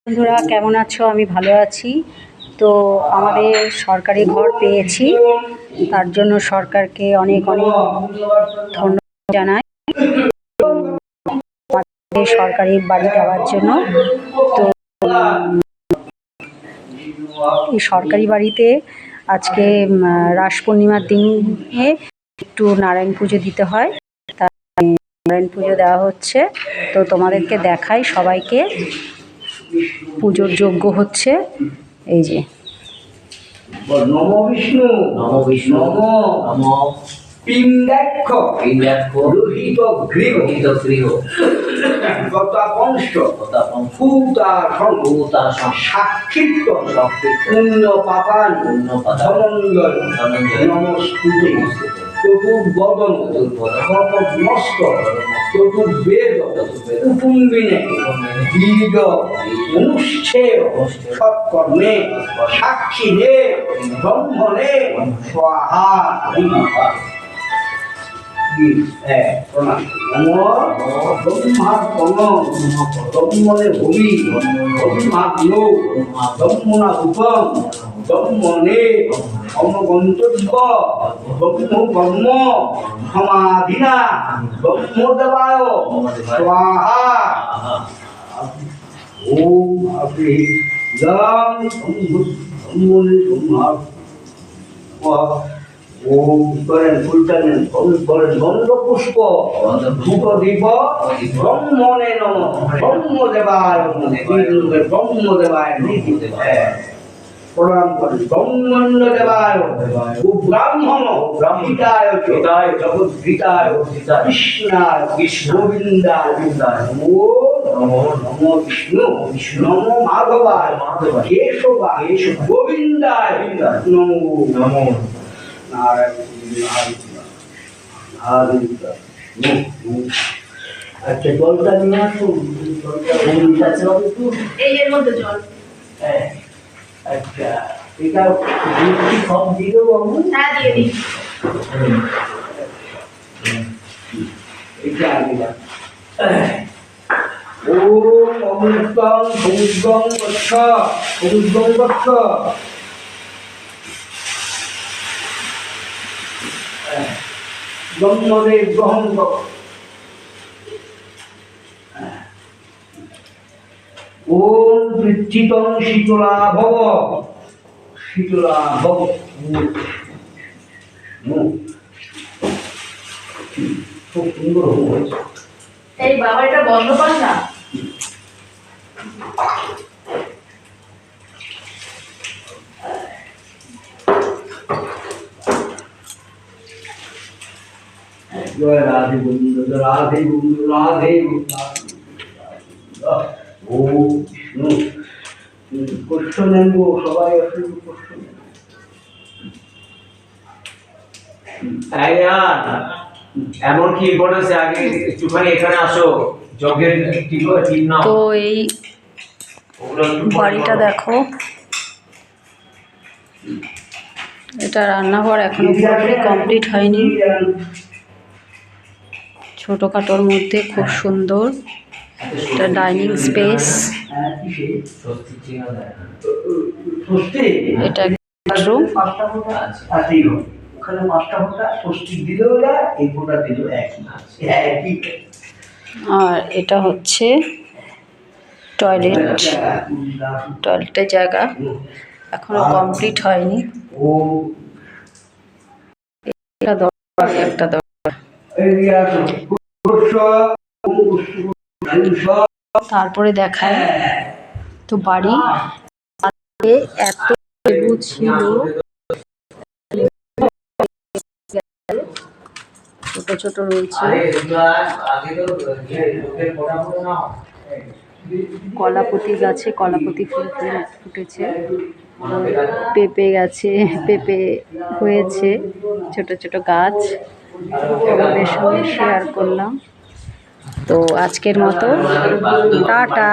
বন্ধুরা কেমন আছো? আমি ভালো আছি। তো আমাদের সরকারি ঘর পেয়েছি, তার জন্য সরকারকে অনেক অনেক ধন্যবাদ জানাই আমাদের সরকারি বাড়ি দেওয়ার জন্য। তো এই সরকারি বাড়িতে আজকে রাস পূর্ণিমার দিনে একটু নারায়ণ পুজো দিতে হয়, তাই নারায়ণ পুজো দেওয়া হচ্ছে। তো তোমাদেরকে দেখাই, সবাইকে পুজোর যজ্ঞ হচ্ছে। এই যে নম বিষ্ণু নম বিষ্ণু নম পিণ্ডাক্ষ পিণ্ডাক্ষ লোহিত গৃহ লোহিত গৃহ গতা বংশ গতা বংশ ভূতা সাক্ষিত্ব পুণ্য পাপান ধনঞ্জয় ধনঞ্জয় নমস্তুতে চতুর্বদন সর্বমস্ত চতুর্বেদ কুম্বিনে দীর্ঘ অনুষ্ঠেয় সৎকর্মে সাক্ষিণে ব্রহ্মণে স্বাহা। ব্রহ্মণে ভূমি ব্রহ্মাগ্নো ব্রহ্মণা রূপম ব্রহ্মণে সমগন্তব্য ব্রহ্ম কর্ম সমাধিনা ব্রহ্মদেবায় স্বাহা। ওম আপনি জং ব্রহ্মণে ব্রহ্মা ওম করেন ফুলটানেন করেন গন্ধ পুষ্প ধূপ দীপ ব্রহ্মণে নম ব্রহ্মদেবায় ব্রহ্মদেবায় প্রণাম করেন ব্রহ্মদেবায় ব্রাহ্মণ ব্রাহ্মিতায় হিতায় জগদ্ধিতায় কৃষ্ণায় গোবিন্দায় নমো নমো নমো বিষ্ণু নমো মাধবায় কেশবায় গোবিন্দায় নমো নমো আচ্ছা জলটা নিয়ে আসুন, এর মধ্যে জল। হ্যাঁ আচ্ছা এটা সব দিয়ে দেবো হ্যাঁ দিয়ে দিই। এটা দিলাম। ওম অমৃতং সমুদ্রং গচ্ছ সমুদ্রং গচ্ছ ব্রহ্মদেব গ্রহণ কর। ওম পৃথিতং শীতলা ভব শীতলা ভব। খুব সুন্দর হয়েছে। এই বাবা এটা বন্ধ কর না। জয় রাধে গোবিন্দ রাধে গোবিন্দ রাধে ও বিষ্ণু কষ্ট নেব সবাই আসলে কষ্ট নেব। এমন কি ইম্পর্টেন্স আগে একটুখানি এখানে আসো যজ্ঞের টিম নাও। তো এই বাড়িটা দেখো, এটা রান্নাঘর এখনো পুরোপুরি কমপ্লিট হয়নি। ছোটোখাটোর মধ্যে খুব সুন্দর একটা ডাইনিং স্পেস। এটা বেডরুম। ওখানে 5টা ফোঁটা ষষ্ঠী দিলেও যায়, এই ফোঁটা দিলেও একই। আর এটা হচ্ছে টয়লেট, টয়লেটের জায়গা এখনো কমপ্লিট হয়নি। একটা দরজা একটা দরজা। তারপরে দেখায় তো বাড়ি এত লেবু ছিল, ছোট ছোট রয়েছে। কলাপতি গাছে কলাপতি ফুল ফুটেছে, পেঁপে গাছে পেঁপে হয়েছে, ছোট ছোট গাছ তোমাদের সঙ্গে শেয়ার করলাম। তো আজকের মতো টাটা।